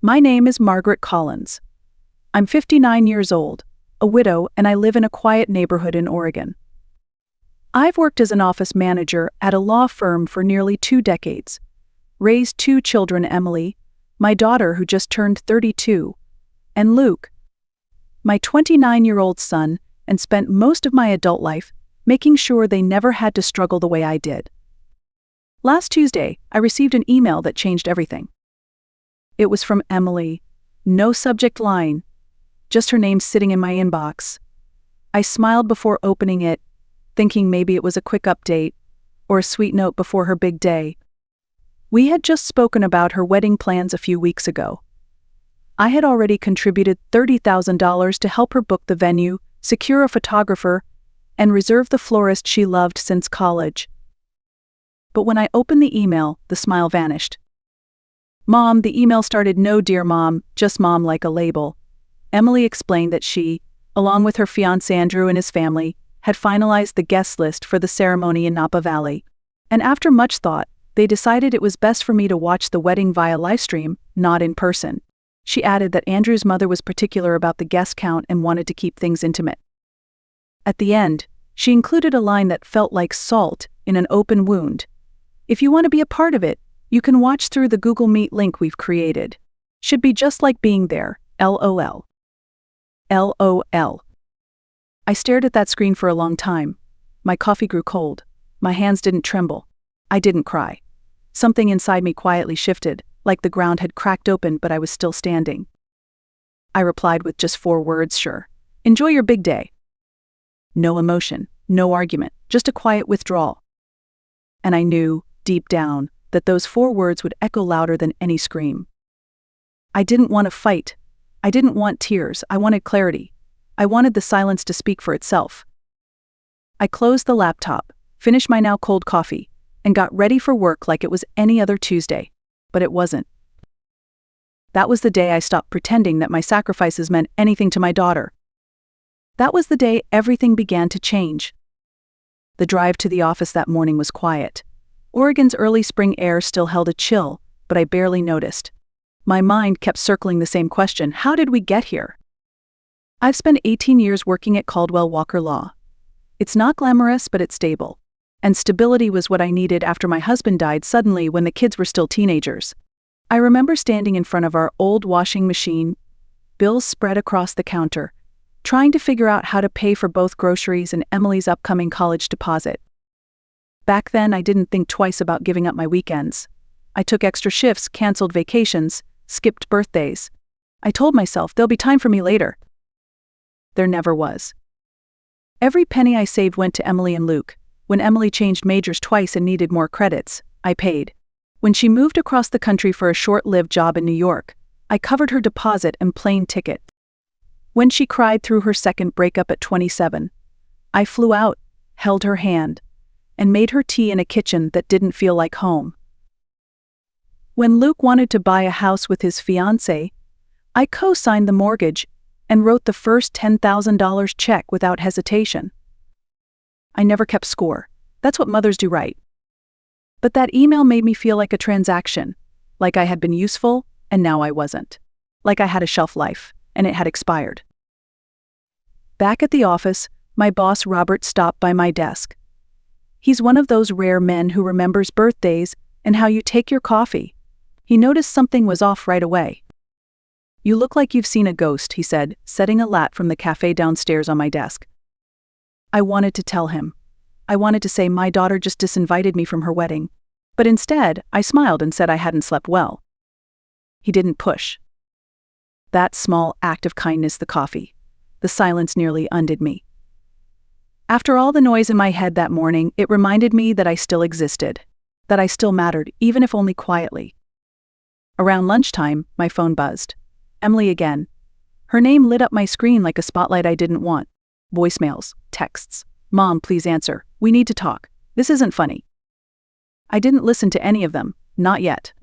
My name is Margaret Collins. I'm 59 years old, a widow, and I live in a quiet neighborhood in Oregon. I've worked as an office manager at a law firm for nearly 2 decades, raised 2 children, Emily, my daughter who just turned 32, and Luke, my 29-year-old son, and spent most of my adult life making sure they never had to struggle the way I did. Last Tuesday, I received an email that changed everything. It was from Emily. No subject line, just her name sitting in my inbox. I smiled before opening it, thinking maybe it was a quick update or a sweet note before her big day. We had just spoken about her wedding plans a few weeks ago. I had already contributed $30,000 to help her book the venue, secure a photographer, and reserve the florist she loved since college. But when I opened the email, the smile vanished. Mom, the email started, "No, dear Mom, just Mom," like a label. Emily explained that she, along with her fiancé Andrew and his family, had finalized the guest list for the ceremony in Napa Valley. And after much thought, they decided it was best for me to watch the wedding via livestream, not in person. She added that Andrew's mother was particular about the guest count and wanted to keep things intimate. At the end, she included a line that felt like salt in an open wound. "If you want to be a part of it, you can watch through the Google Meet link we've created. Should be just like being there, LOL. LOL. I stared at that screen for a long time. My coffee grew cold. My hands didn't tremble. I didn't cry. Something inside me quietly shifted, like the ground had cracked open but I was still standing. I replied with just 4 words, "Sure. Enjoy your big day." No emotion, no argument, just a quiet withdrawal. And I knew, deep down, that those 4 words would echo louder than any scream. I didn't want to fight. I didn't want tears. I wanted clarity. I wanted the silence to speak for itself. I closed the laptop, finished my now cold coffee, and got ready for work like it was any other Tuesday. But it wasn't. That was the day I stopped pretending that my sacrifices meant anything to my daughter. That was the day everything began to change. The drive to the office that morning was quiet. Oregon's early spring air still held a chill, but I barely noticed. My mind kept circling the same question: how did we get here? I've spent 18 years working at Caldwell Walker Law. It's not glamorous, but it's stable. And stability was what I needed after my husband died suddenly when the kids were still teenagers. I remember standing in front of our old washing machine, bills spread across the counter, trying to figure out how to pay for both groceries and Emily's upcoming college deposit. Back then, I didn't think twice about giving up my weekends. I took extra shifts, canceled vacations, skipped birthdays. I told myself there'll be time for me later. There never was. Every penny I saved went to Emily and Luke. When Emily changed majors twice and needed more credits, I paid. When she moved across the country for a short-lived job in New York, I covered her deposit and plane ticket. When she cried through her second breakup at 27, I flew out, held her hand, and made her tea in a kitchen that didn't feel like home. When Luke wanted to buy a house with his fiancée, I co-signed the mortgage and wrote the first $10,000 check without hesitation. I never kept score. That's what mothers do, right? But that email made me feel like a transaction, like I had been useful and now I wasn't, like I had a shelf life and it had expired. Back at the office, my boss Robert stopped by my desk. He's one of those rare men who remembers birthdays and how you take your coffee. He noticed something was off right away. "You look like you've seen a ghost," he said, setting a lat from the cafe downstairs on my desk. I wanted to tell him. I wanted to say my daughter just disinvited me from her wedding. But instead, I smiled and said I hadn't slept well. He didn't push. That small act of kindness, the coffee, the silence nearly undid me. After all the noise in my head that morning, it reminded me that I still existed, that I still mattered, even if only quietly. Around lunchtime, my phone buzzed. Emily again. Her name lit up my screen like a spotlight I didn't want. Voicemails, texts. "Mom, please answer. We need to talk. This isn't funny." I didn't listen to any of them, not yet.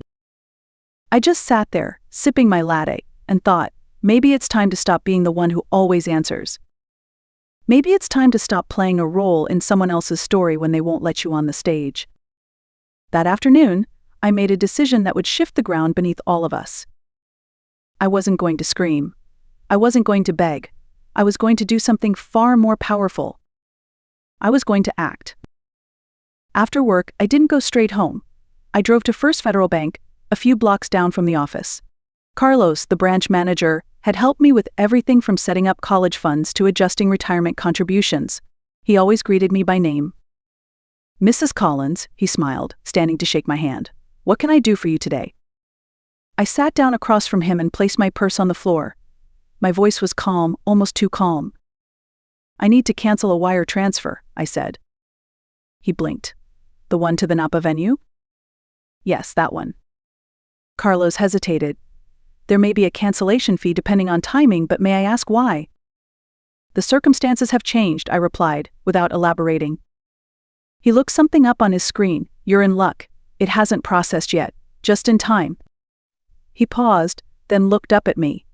I just sat there, sipping my latte, and thought, maybe it's time to stop being the one who always answers. Maybe it's time to stop playing a role in someone else's story when they won't let you on the stage. That afternoon, I made a decision that would shift the ground beneath all of us. I wasn't going to scream. I wasn't going to beg. I was going to do something far more powerful. I was going to act. After work, I didn't go straight home. I drove to First Federal Bank, a few blocks down from the office. Carlos, the branch manager, had helped me with everything from setting up college funds to adjusting retirement contributions. He always greeted me by name. "Mrs. Collins," he smiled, standing to shake my hand. "What can I do for you today?" I sat down across from him and placed my purse on the floor. My voice was calm, almost too calm. "I need to cancel a wire transfer," I said. He blinked. "The one to the Napa venue?" "Yes, that one." Carlos hesitated. "There may be a cancellation fee depending on timing, but may I ask why?" "The circumstances have changed," I replied, without elaborating. He looked something up on his screen. "You're in luck. It hasn't processed yet. Just in time." He paused, then looked up at me.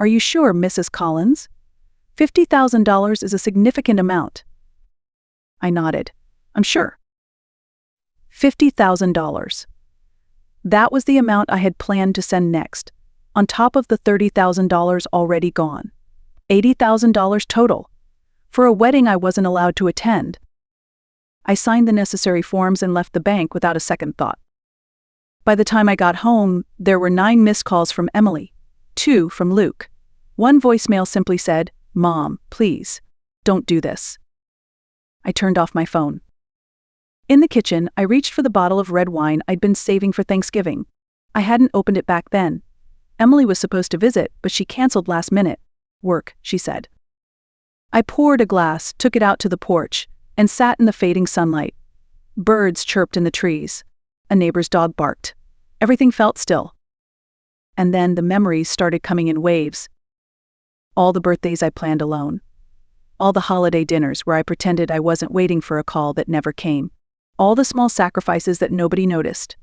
"Are you sure, Mrs. Collins? $50,000 is a significant amount." I nodded. "I'm sure." $50,000. That was the amount I had planned to send next, on top of the $30,000 already gone. $80,000 total, for a wedding I wasn't allowed to attend. I signed the necessary forms and left the bank without a second thought. By the time I got home, there were 9 missed calls from Emily, 2 from Luke. One voicemail simply said, "Mom, please, don't do this." I turned off my phone. In the kitchen, I reached for the bottle of red wine I'd been saving for Thanksgiving. I hadn't opened it back then. Emily was supposed to visit, but she canceled last minute. "Work," she said. I poured a glass, took it out to the porch, and sat in the fading sunlight. Birds chirped in the trees. A neighbor's dog barked. Everything felt still. And then the memories started coming in waves. All the birthdays I planned alone. All the holiday dinners where I pretended I wasn't waiting for a call that never came. All the small sacrifices that nobody noticed.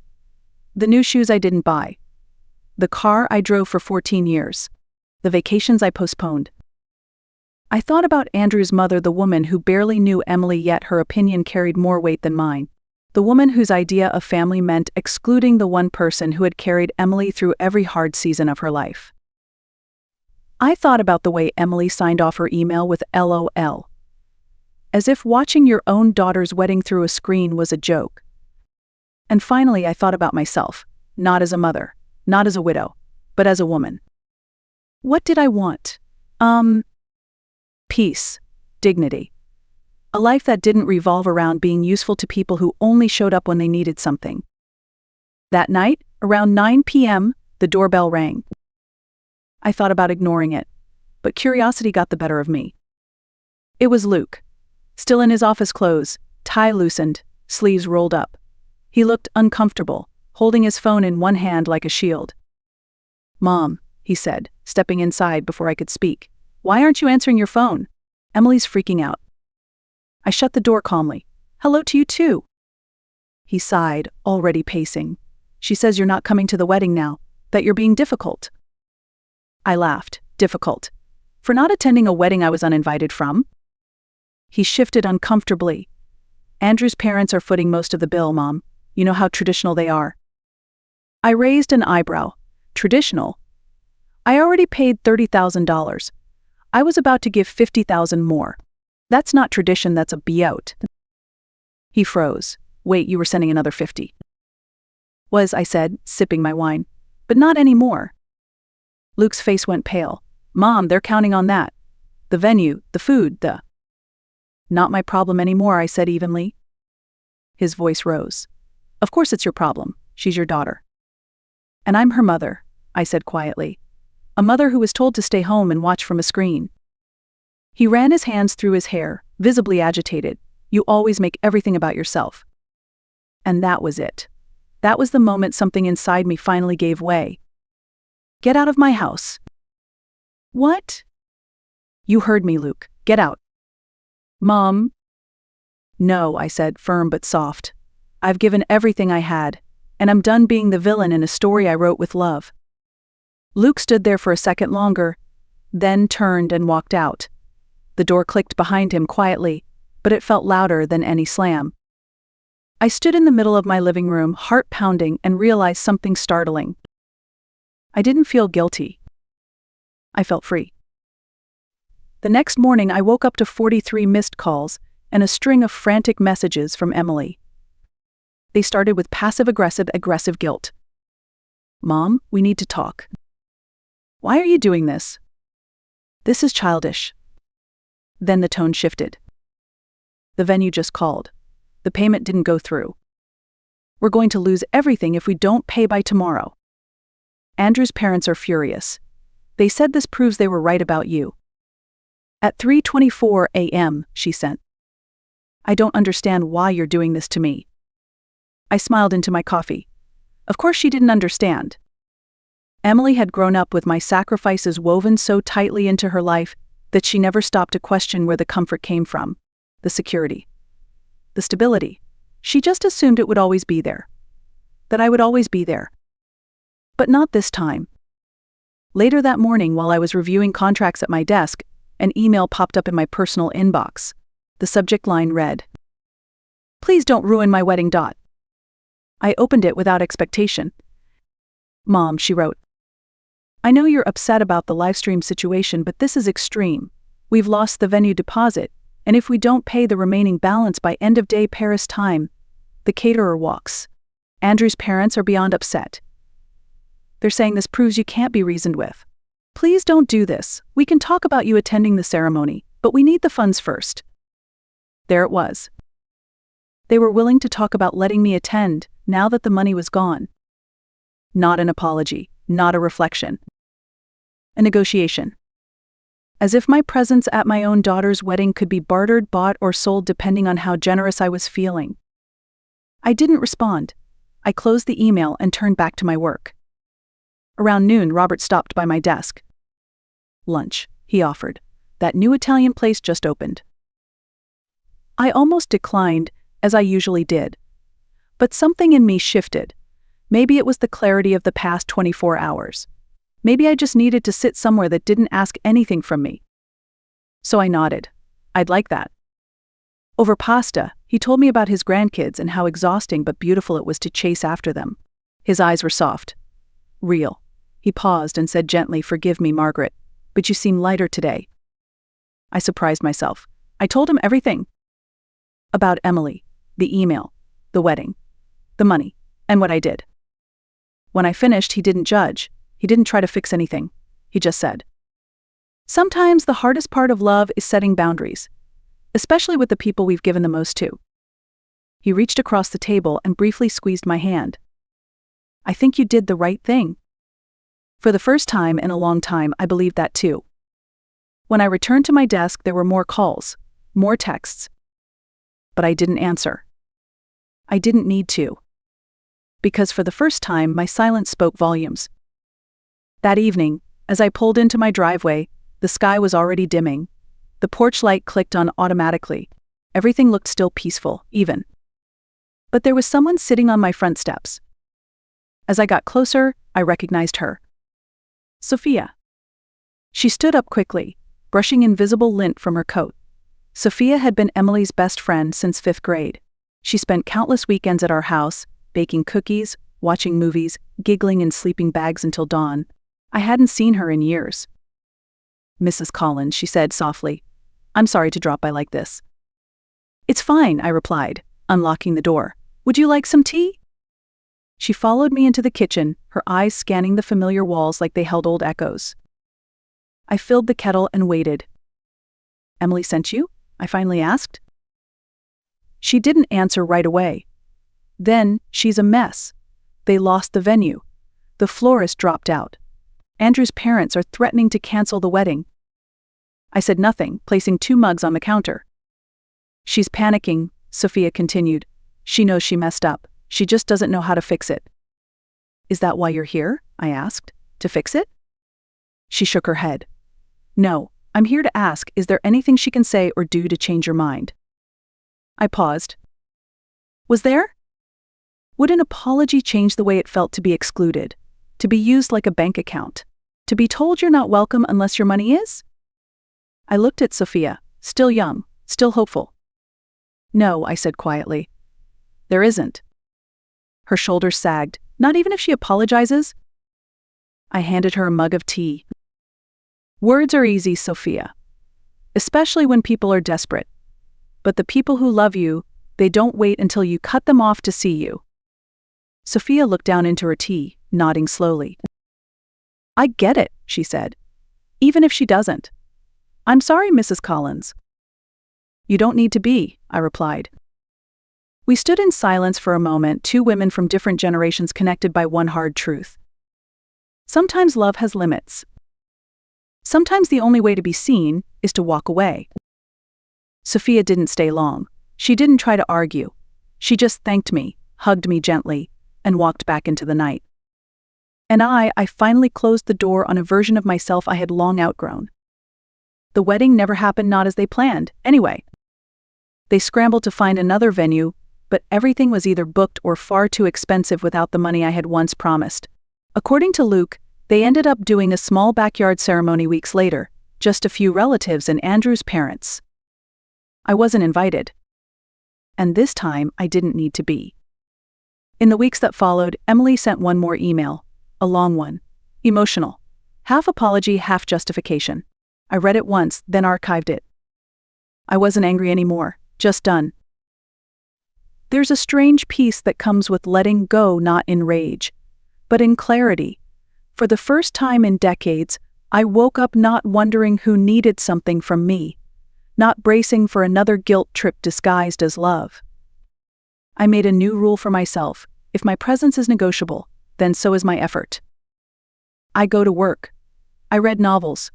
The new shoes I didn't buy. The car I drove for 14 years. The vacations I postponed. I thought about Andrew's mother, the woman who barely knew Emily, yet her opinion carried more weight than mine. The woman whose idea of family meant excluding the one person who had carried Emily through every hard season of her life. I thought about the way Emily signed off her email with LOL. As if watching your own daughter's wedding through a screen was a joke. And finally I thought about myself, not as a mother, not as a widow, but as a woman. What did I want? Peace, dignity. A life that didn't revolve around being useful to people who only showed up when they needed something. That night, around 9 p.m., the doorbell rang. I thought about ignoring it, but curiosity got the better of me. It was Luke, still in his office clothes, tie loosened, sleeves rolled up. He looked uncomfortable, holding his phone in one hand like a shield. "Mom," he said, stepping inside before I could speak. "Why aren't you answering your phone? Emily's freaking out." I shut the door calmly. "Hello to you too." He sighed, already pacing. "She says you're not coming to the wedding now, that you're being difficult." I laughed. Difficult? For not attending a wedding I was uninvited from? He shifted uncomfortably. "Andrew's parents are footing most of the bill, Mom. You know how traditional they are." I raised an eyebrow. Traditional? I already paid $30,000. I was about to give $50,000 more. That's not tradition, that's a buyout. He froze. "Wait, you were sending another 50. "Was," I said, sipping my wine. "But not anymore." Luke's face went pale. "Mom, they're counting on that. The venue, the food, the—" "Not my problem anymore," I said evenly. His voice rose. "Of course it's your problem. She's your daughter." "And I'm her mother," I said quietly. "A mother who was told to stay home and watch from a screen." He ran his hands through his hair, visibly agitated. "You always make everything about yourself." And that was it. That was the moment something inside me finally gave way. "Get out of my house." "What?" "You heard me, Luke. Get out." "Mom." "No," I said, firm but soft. "I've given everything I had, and I'm done being the villain in a story I wrote with love." Luke stood there for a second longer, then turned and walked out. The door clicked behind him quietly, but it felt louder than any slam. I stood in the middle of my living room, heart pounding, and realized something startling. I didn't feel guilty. I felt free. The next morning, I woke up to 43 missed calls and a string of frantic messages from Emily. They started with passive-aggressive guilt. "Mom, we need to talk." "Why are you doing this?" "This is childish." Then the tone shifted. "The venue just called. The payment didn't go through. We're going to lose everything if we don't pay by tomorrow. Andrew's parents are furious. They said this proves they were right about you." At 3:24 a.m., she sent. "I don't understand why you're doing this to me." I smiled into my coffee. Of course she didn't understand. Emily had grown up with my sacrifices woven so tightly into her life that she never stopped to question where the comfort came from, the security, the stability. She just assumed it would always be there. That I would always be there. But not this time. Later that morning, while I was reviewing contracts at my desk, an email popped up in my personal inbox. The subject line read, "Please don't ruin my wedding. I opened it without expectation. "Mom," she wrote, "I know you're upset about the livestream situation, but this is extreme. We've lost the venue deposit, and if we don't pay the remaining balance by end of day Paris time, the caterer walks. Andrew's parents are beyond upset. They're saying this proves you can't be reasoned with. Please don't do this. We can talk about you attending the ceremony, but we need the funds first." There it was. They were willing to talk about letting me attend, now that the money was gone. Not an apology, not a reflection. A negotiation. As if my presence at my own daughter's wedding could be bartered, bought, or sold depending on how generous I was feeling. I didn't respond. I closed the email and turned back to my work. Around noon, Robert stopped by my desk. "Lunch," he offered. "That new Italian place just opened." I almost declined, as I usually did. But something in me shifted. Maybe it was the clarity of the past 24 hours. Maybe I just needed to sit somewhere that didn't ask anything from me. So I nodded. I'd like that. Over pasta, he told me about his grandkids and how exhausting but beautiful it was to chase after them. His eyes were soft. Real. He paused and said gently, "Forgive me, Margaret, but you seem lighter today." I surprised myself. I told him everything. About Emily, the email, the wedding, the money, and what I did. When I finished, he didn't judge. He didn't try to fix anything. He just said, "Sometimes the hardest part of love is setting boundaries, especially with the people we've given the most to." He reached across the table and briefly squeezed my hand. "I think you did the right thing." For the first time in a long time, I believed that too. When I returned to my desk, there were more calls, more texts. But I didn't answer. I didn't need to. Because for the first time, my silence spoke volumes. That evening, as I pulled into my driveway, the sky was already dimming. The porch light clicked on automatically. Everything looked still peaceful, even. But there was someone sitting on my front steps. As I got closer, I recognized her. Sophia. She stood up quickly, brushing invisible lint from her coat. Sophia had been Emily's best friend since 5th grade. She spent countless weekends at our house, baking cookies, watching movies, giggling in sleeping bags until dawn. I hadn't seen her in years. "Mrs. Collins," she said softly, "I'm sorry to drop by like this." "It's fine," I replied, unlocking the door. "Would you like some tea?" She followed me into the kitchen, her eyes scanning the familiar walls like they held old echoes. I filled the kettle and waited. "Emily sent you?" I finally asked. She didn't answer right away. Then, "She's a mess. They lost the venue. The florist dropped out. Andrew's parents are threatening to cancel the wedding." I said nothing, placing 2 mugs on the counter. "She's panicking," Sophia continued. "She knows she messed up. She just doesn't know how to fix it." "Is that why you're here?" I asked. "To fix it?" She shook her head. "No, I'm here to ask, is there anything she can say or do to change your mind?" I paused. Was there? Would an apology change the way it felt to be excluded? To be used like a bank account? To be told you're not welcome unless your money is? I looked at Sophia, still young, still hopeful. "No," I said quietly. "There isn't." Her shoulders sagged. "Not even if she apologizes?" I handed her a mug of tea. Words are easy, Sophia. Especially when people are desperate. But the people who love you, they don't wait until you cut them off to see you. Sophia looked down into her tea, nodding slowly. I get it, she said. Even if she doesn't. I'm sorry, Mrs. Collins. You don't need to be, I replied. We stood in silence for a moment, two women from different generations connected by one hard truth. Sometimes love has limits. Sometimes the only way to be seen is to walk away. Sophia didn't stay long. She didn't try to argue. She just thanked me, hugged me gently, and walked back into the night. And I finally closed the door on a version of myself I had long outgrown. The wedding never happened, not as they planned, anyway. They scrambled to find another venue, but everything was either booked or far too expensive without the money I had once promised. According to Luke, they ended up doing a small backyard ceremony weeks later, just a few relatives and Andrew's parents. I wasn't invited. And this time, I didn't need to be. In the weeks that followed, Emily sent one more email, a long one, emotional, half apology, half justification. I read it once, then archived it. I wasn't angry anymore, just done. There's a strange peace that comes with letting go, not in rage, but in clarity. For the first time in decades, I woke up not wondering who needed something from me, not bracing for another guilt trip disguised as love. I made a new rule for myself. If my presence is negotiable, then so is my effort. I go to work. I read novels.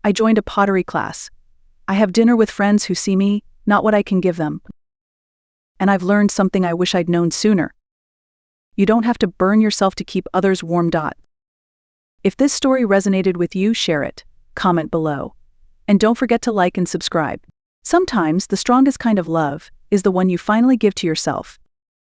I joined a pottery class. I have dinner with friends who see me, not what I can give them. And I've learned something I wish I'd known sooner. You don't have to burn yourself to keep others warm. If this story resonated with you, share it, comment below. And don't forget to like and subscribe. Sometimes the strongest kind of love is the one you finally give to yourself.